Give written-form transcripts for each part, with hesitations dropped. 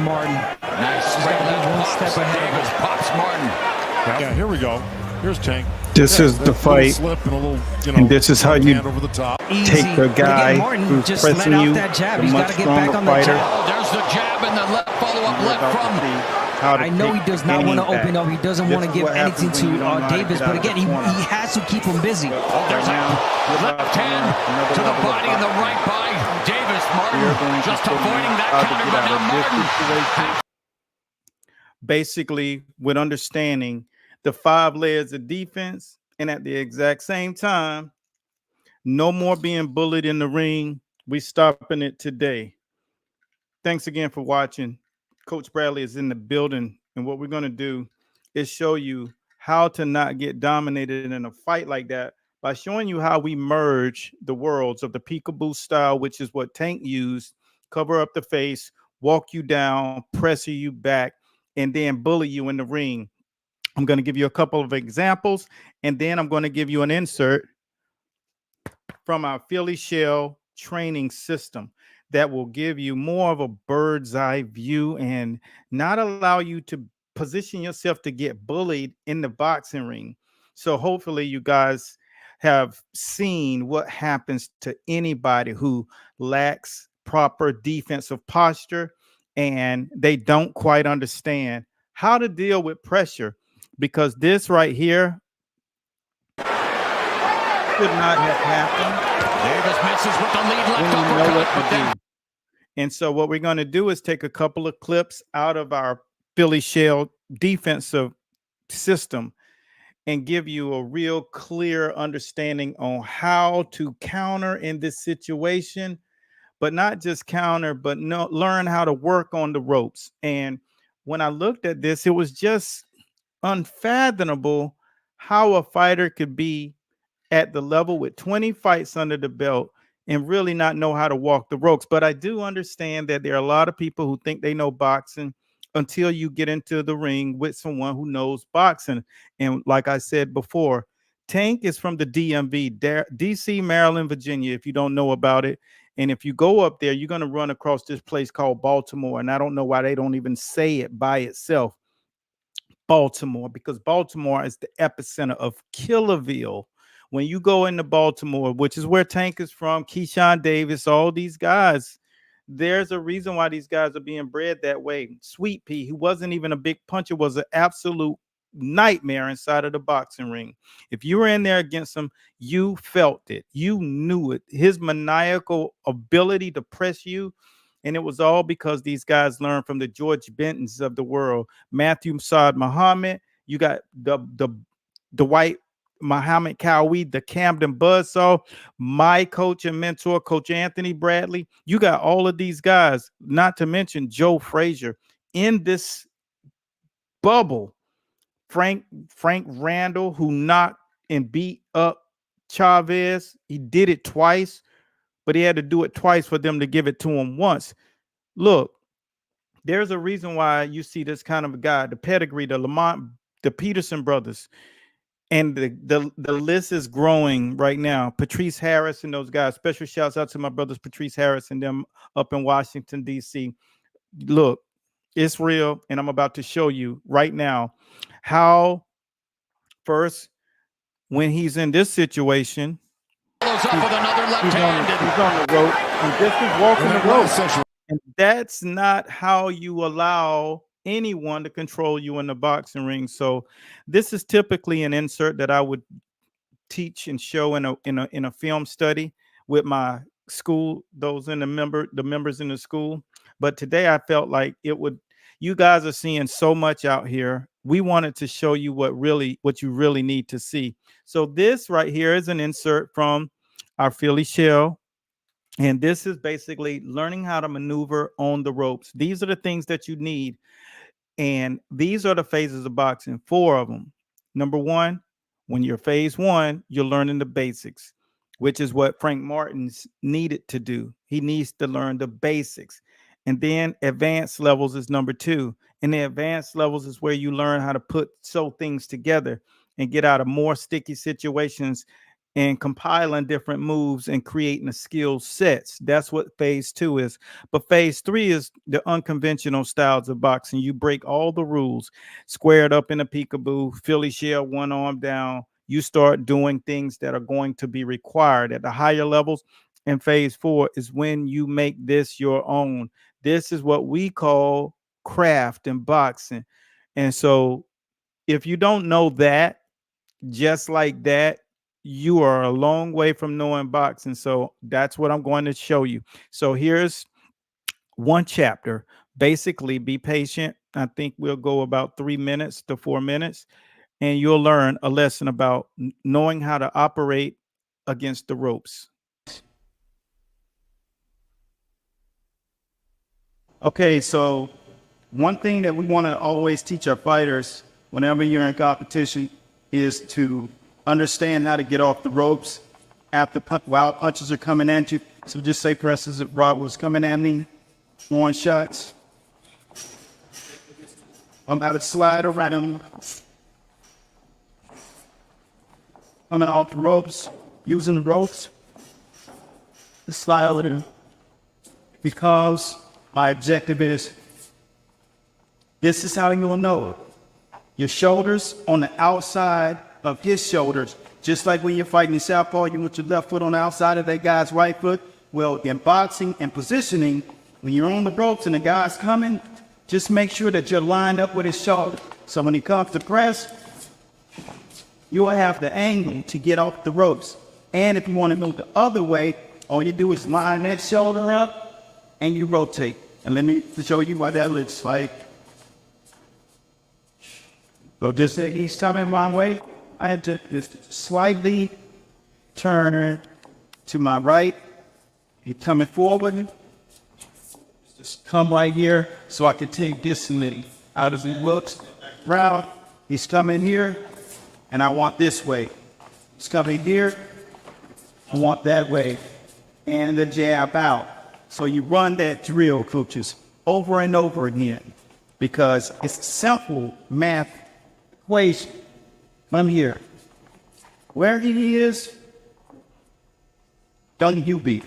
Martin. Nice right left one pops. step ahead of Davis him. pops Martin. Yeah, here we go. Here's Tank. This is the fight, slip and, a little, and this is how you over the top. Easy. take the But guy again, Martin who's just pressing let out you, that jab. the He's got much to get back stronger on the fighter. jab. Oh, there's the jab and the left follow-up You're left about to from. see how to I know take he does not any want to back. open up. He doesn't This want to is give what anything happens when you to don't know how to Davis. get But out of again, the he corner. has to keep him busy. Oh, there's Right now, a you're left about to hand learn another to the level of body and the boxing. right by Davis. Martin We're going to just show you avoiding that how to counter, get but out now of this Martin. situation. Basically, with understanding the 5 layers of defense, and at the exact same time, no more being bullied in the ring. We stopping it today. Thanks again for watching. Coach Bradley is in the building, and what we're going to do is show you how to not get dominated in a fight like that by showing you how we merge the worlds of the peekaboo style, which is what Tank used, cover up the face, walk you down, pressure you back, and then bully you in the ring. I'm going to give you a couple of examples, and then I'm going to give you an insert from our Philly Shell training system that will give you more of a bird's eye view and not allow you to position yourself to get bullied in the boxing ring. So hopefully you guys have seen what happens to anybody who lacks proper defensive posture and they don't quite understand how to deal with pressure, because this right here could not have happened. Davis misses with the lead When left you know what uppercut, but to then do. And so what we're going to do is take a couple of clips out of our Philly Shell defensive system and give you a real clear understanding on how to counter in this situation, but not just counter, but learn how to work on the ropes. And when I looked at this, it was just unfathomable how a fighter could be at the level with 20 fights under the belt and really not know how to walk the ropes. But I do understand that there are a lot of people who think they know boxing until you get into the ring with someone who knows boxing. And like I said before, Tank is from the DMV, DC, Maryland, Virginia, if you don't know about it. And if you go up there, you're going to run across this place called Baltimore. And I don't know why they don't even say it by itself, Baltimore, because Baltimore is the epicenter of Killerville. When you go into Baltimore, which is where Tank is from, Keyshawn Davis, all these guys, there's a reason why these guys are being bred that way. Sweet Pea, who wasn't even a big puncher, was an absolute nightmare inside of the boxing ring. If you were in there against him, you felt it. You knew it. His maniacal ability to press you. And it was all because these guys learned from the George Bentons of the world. Matthew Saad Muhammad. You got the Dwight Muhammad Cowie, the Camden Buzzsaw, my coach and mentor, Coach Anthony Bradley. You got all of these guys, not to mention Joe Frazier in this bubble. Frank Randall, who knocked and beat up Chavez. He did it twice, but he had to do it twice for them to give it to him once. Look, there's a reason why you see this kind of a guy, the pedigree, the Lamont, the Peterson brothers, and the list is growing right now. Patrice Harris and those guys. Special shouts out to my brothers Patrice Harris and them up in Washington, D.C. Look, it's real, and I'm about to show you right now how first, when he's in this situation, follows up with another left he's hand. on the rope, and just is walking the rope. And that's not how you allow anyone to control you in the boxing ring. So this is typically an insert that I would teach and show in a film study with my school, those in the members in the school. But today I felt like you guys are seeing so much out here. We wanted to show you what you really need to see. So this right here is an insert from our Philly Shell. And this is basically learning how to maneuver on the ropes. These are the things that you need. And these are the phases of boxing, 4 of them. Number 1, when you're phase 1, you're learning the basics, which is what Frank Martin's needed to do. He needs to learn the basics. And then advanced levels is number 2. And the advanced levels is where you learn how to sew things together and get out of more sticky situations and compiling different moves and creating the skill sets. That's what phase 2 is. But phase 3 is the unconventional styles of boxing. You break all the rules, squared up in a peekaboo, Philly shell, one arm down. You start doing things that are going to be required at the higher levels. And phase 4 is when you make this your own. This is what we call craft in boxing. And so if you don't know that, just like that, you are a long way from knowing boxing. So that's what I'm going to show you. So here's one chapter. Basically, be patient. I think we'll go about 3 minutes to 4 minutes, and you'll learn a lesson about knowing how to operate against the ropes. Okay, so one thing that we want to always teach our fighters whenever you're in competition is to understand how to get off the ropes after while punches are coming at you. So just say, for instance, if Rob was coming at me, throwing shots, I'm about to slide around him, coming off the ropes, using the ropes to slide over him, because my objective is, this is how you'll know it. Your shoulders on the outside of his shoulders, just like when you're fighting southpaw, you put your left foot on the outside of that guy's right foot. Well, in boxing and positioning, when you're on the ropes and the guy's coming, just make sure that you're lined up with his shoulder. So when he comes to press, you'll have the angle to get off the ropes. And if you want to move the other way, all you do is line that shoulder up and you rotate. And let me show you what that looks like. So just say he's coming my way, I had to just slightly turn to my right. He's coming forward. Just come right here so I can take this knee out as he looks round. He's coming here, and I want this way. He's coming here, I want that way. And the jab out. So you run that drill, coaches, over and over again, because it's a simple math equation. I'm here. Where he is, don't you be.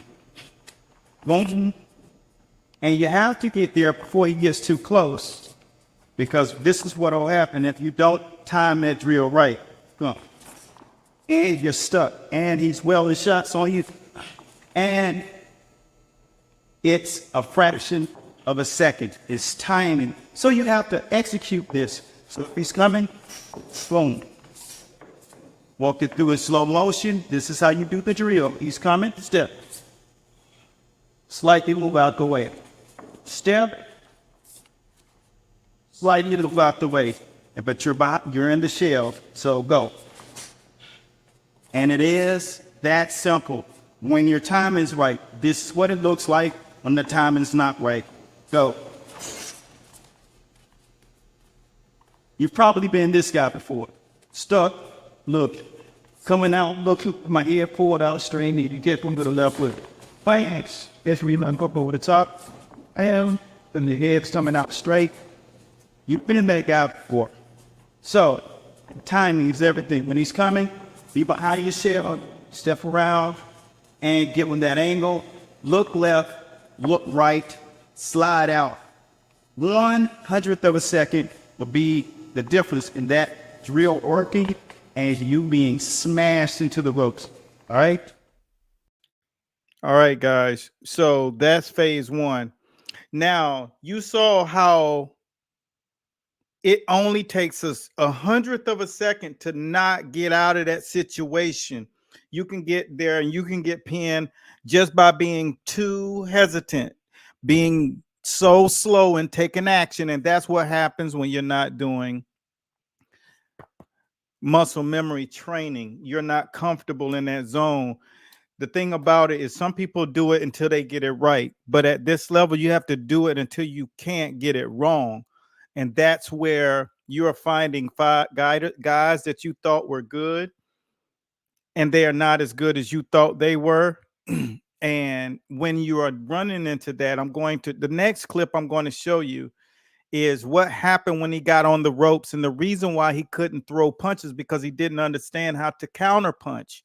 And you have to get there before he gets too close, because this is what will happen if you don't time that drill right. And you're stuck, and he's welding shots on you, and it's a fraction of a second. It's timing. So you have to execute this. So if he's coming, boom. Walk it through in slow motion. This is how you do the drill. He's coming, step. Slightly move out the way. Step. Slightly move out the way. But you're in the shell, so go. And it is that simple. When your timing is right, this is what it looks like when the timing is not right. Go. You've probably been this guy before. Stuck, look, coming out, look, my head forward out straight, you get from to the left foot. Bangs, that's where you line up over the top. And then the head's coming out straight. You've been that guy before. So, timing is everything. When he's coming, be behind your shell, step around, and get with that angle. Look left, look right, slide out. 1/100th of a second will be the difference in that drill working and you being smashed into the ropes. All right? All right, guys. So that's phase 1. Now, you saw how it only takes us 100th of a second to not get out of that situation. You can get there and you can get pinned just by being too hesitant, being so slow and taking action. And that's what happens when you're not doing muscle memory training. You're not comfortable in that zone. The thing about it is some people do it until they get it right. But at this level, you have to do it until you can't get it wrong. And that's where you're finding guys that you thought were good, and they are not as good as you thought they were. And when you are running into that, the next clip I'm going to show you is what happened when he got on the ropes. And the reason why he couldn't throw punches because he didn't understand how to counter punch.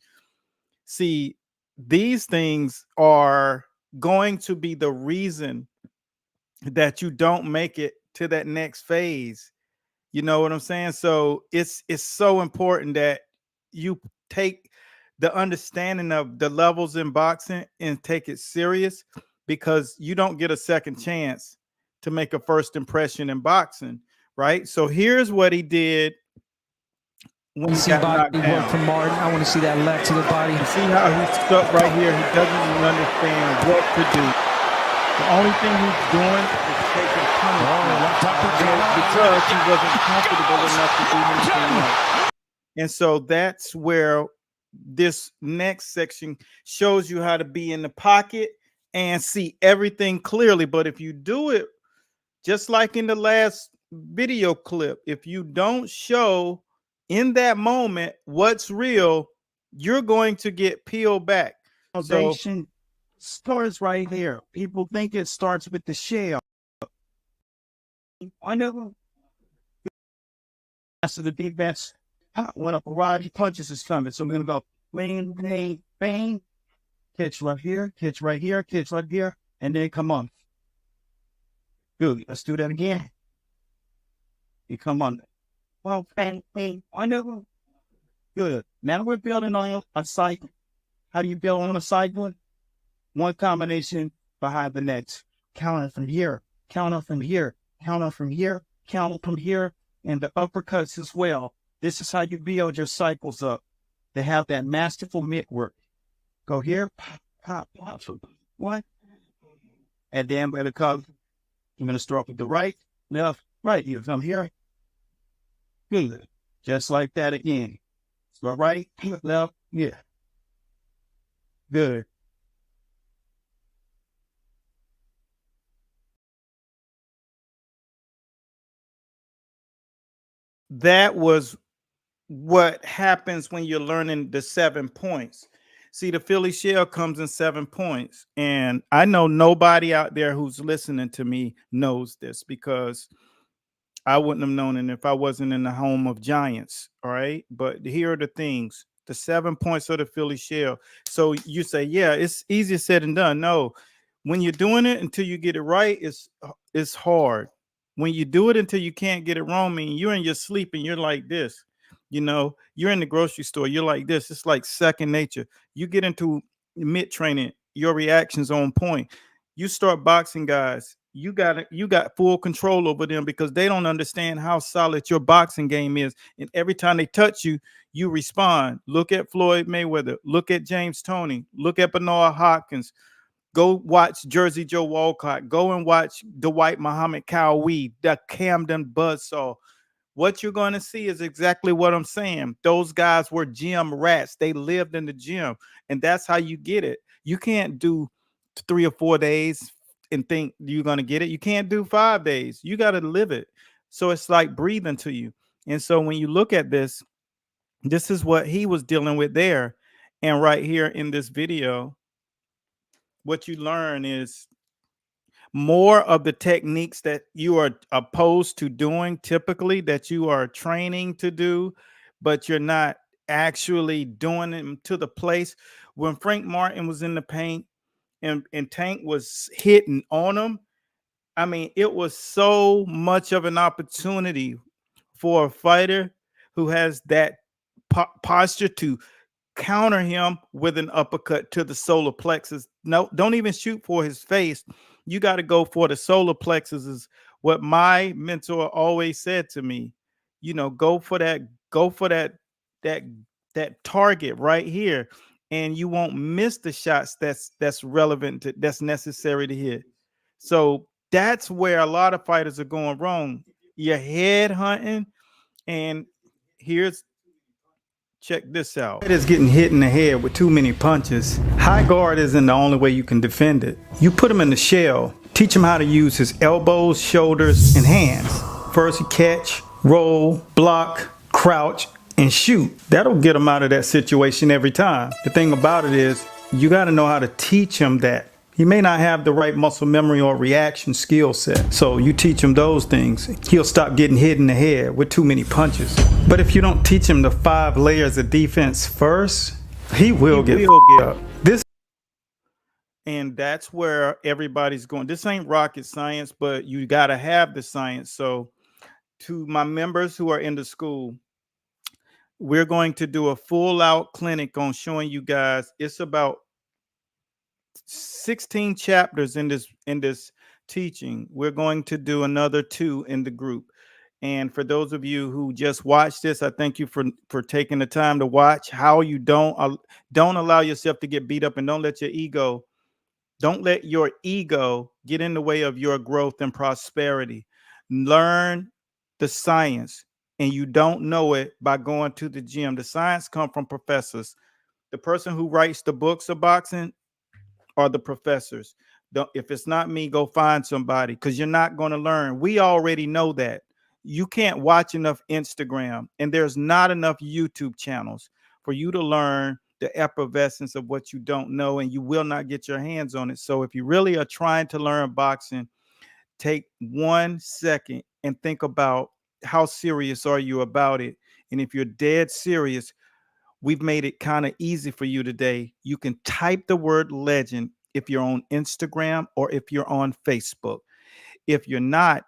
See, these things are going to be the reason that you don't make it to that next phase. You know what I'm saying? So it's so important that you take the understanding of the levels in boxing and take it serious, because you don't get a second chance to make a first impression in boxing, right? So here's what he did when he See got body knocked work down. from Martin. I want to see that left to the body. You see how he's stuck right here? He doesn't even understand what to do. The only thing he's doing is taking punishment left uppercut. because he wasn't comfortable enough to do anything else. And so that's where this next section shows you how to be in the pocket and see everything clearly. But if you do it just like in the last video clip, if you don't show in that moment what's real, you're going to get peeled back. So Foundation starts right here. People think it starts with the shell. I know. After the defense, when a barrage of punches is coming, so I'm gonna go bang, bang, bang, catch right here, catch right here, catch right here, and then come on. Good. Let's do that again. You come on. Well, bang, bang. I know. Good. Now we're building on a cycle. How do you build on a cycle? One combination behind the next. Counter from here, counter from here, counter from here, counter from here, and the uppercuts as well. This is how you build your cycles up. They have that masterful mitt work. Go here, pop, pop, pop. What? And then I'm going to come. I'm going to start with the right, left, right. You come here. Good. Just like that again. Start right, left, yeah. Good. that was what happens when you're learning the 7 points. See, the Philly shell comes in 7 points. And I know nobody out there who's listening to me knows this, because I wouldn't have known it if I wasn't in the home of giants. All right. But here are the things, the 7 points of the Philly shell. So you say, yeah, it's easier said than done. No, when you're doing it until you get it right, it's hard. When you do it until you can't get it wrong, mean you're in your sleep and you're like this. You know, you're in the grocery store, you're like this. It's like second nature. You get into mid training, your reactions on point. You start boxing guys, you got full control over them, because they don't understand how solid your boxing game is. And every time they touch you, you respond. Look at Floyd Mayweather. Look at James Toney. Look at Bernard Hopkins. Go watch Jersey Joe Walcott. Go and watch Dwight Muhammad Cowee, the Camden Buzzsaw. What you're going to see is exactly what I'm saying. Those guys were gym rats. They lived in the gym, and that's how you get it. You can't do 3 or 4 days and think you're going to get it. You can't do 5 days. You got to live it. So it's like breathing to you. And so when you look at this, this is what he was dealing with there. And right here in this video, what you learn is more of the techniques that you are opposed to doing, typically that you are training to do, but you're not actually doing them to the place. When Frank Martin was in the paint and Tank was hitting on him, I mean, it was so much of an opportunity for a fighter who has that posture to counter him with an uppercut to the solar plexus. No, don't even shoot for his face. You got to go for the solar plexus, is what my mentor always said to me. You know, go for that target right here, and you won't miss the shots that's relevant to, that's necessary to hit. So that's where a lot of fighters are going wrong. You're head hunting, and check this out. It is getting hit in the head with too many punches. High guard isn't the only way you can defend it. You put him in the shell, teach him how to use his elbows, shoulders, and hands. First, you catch, roll, block, crouch, and shoot. That'll get him out of that situation every time. The thing about it is, you got to know how to teach him that. He may not have the right muscle memory or reaction skill set. So you teach him those things, he'll stop getting hit in the head with too many punches. But if you don't teach him the 5 layers of defense first, He will get up. this. And that's where everybody's going. This ain't rocket science, but you got to have the science. So to my members who are in the school, we're going to do a full out clinic on showing you guys. It's about 16 chapters in this teaching. We're going to do another 2 in the group. And for those of you who just watched this, I thank you for taking the time to watch. How you don't allow yourself to get beat up, and don't let your ego get in the way of your growth and prosperity. Learn the science, and you don't know it by going to the gym. The science comes from professors. The person who writes the books of boxing are the professors. If it's not me, go find somebody, because you're not going to learn. We already know that. You can't watch enough Instagram, and there's not enough YouTube channels for you to learn the effervescence of what you don't know, and you will not get your hands on it. So if you really are trying to learn boxing, take 1 second and think about how serious are you about it. And if you're dead serious, we've made it kind of easy for you today. You can type the word legend if you're on Instagram or if you're on Facebook. If you're not,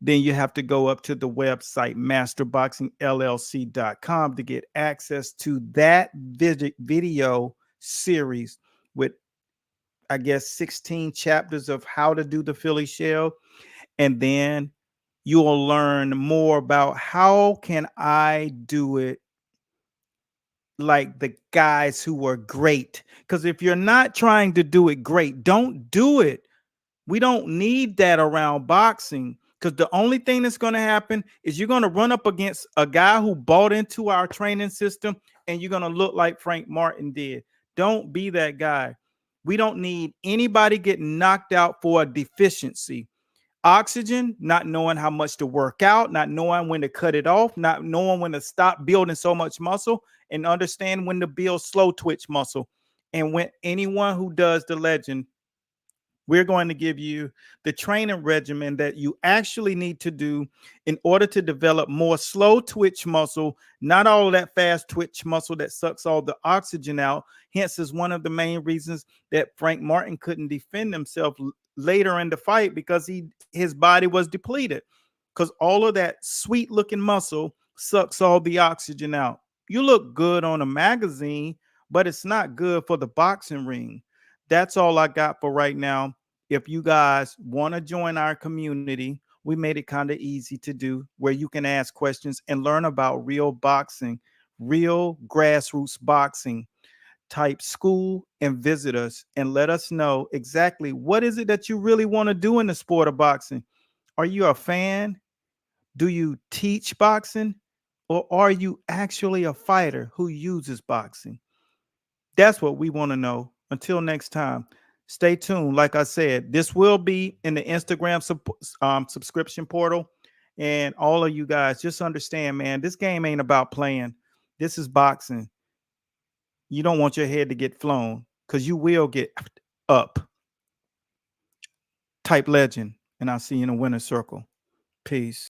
then you have to go up to the website masterboxingllc.com to get access to that video series with, I guess, 16 chapters of how to do the Philly shell. And then you will learn more about how can I do it like the guys who were great. Because if you're not trying to do it great, don't do it. We don't need that around boxing, because the only thing that's going to happen is you're going to run up against a guy who bought into our training system, and you're going to look like Frank Martin did. Don't be that guy. We don't need anybody getting knocked out for a deficiency. Oxygen, not knowing how much to work out, not knowing when to cut it off, not knowing when to stop building so much muscle, and understand when to build slow twitch muscle. And when anyone who does the legend, we're going to give you the training regimen that you actually need to do in order to develop more slow twitch muscle, not all of that fast twitch muscle that sucks all the oxygen out. Hence is one of the main reasons that Frank Martin couldn't defend himself later in the fight, because his body was depleted, because all of that sweet looking muscle sucks all the oxygen out. You look good on a magazine, but it's not good for the boxing ring. That's all I got for right now. If you guys want to join our community, we made it kind of easy to do, where you can ask questions and learn about real boxing, real grassroots boxing type school, and visit us and let us know exactly what is it that you really want to do in the sport of boxing. Are you a fan? Do you teach boxing? Or are you actually a fighter who uses boxing? That's what we want to know. Until next time, stay tuned. Like I said, this will be in the Instagram subscription portal. And all of you guys, just understand, man, this game ain't about playing. This is boxing. You don't want your head to get flown, because you will get up. Type legend, and I'll see you in a winner's circle. Peace.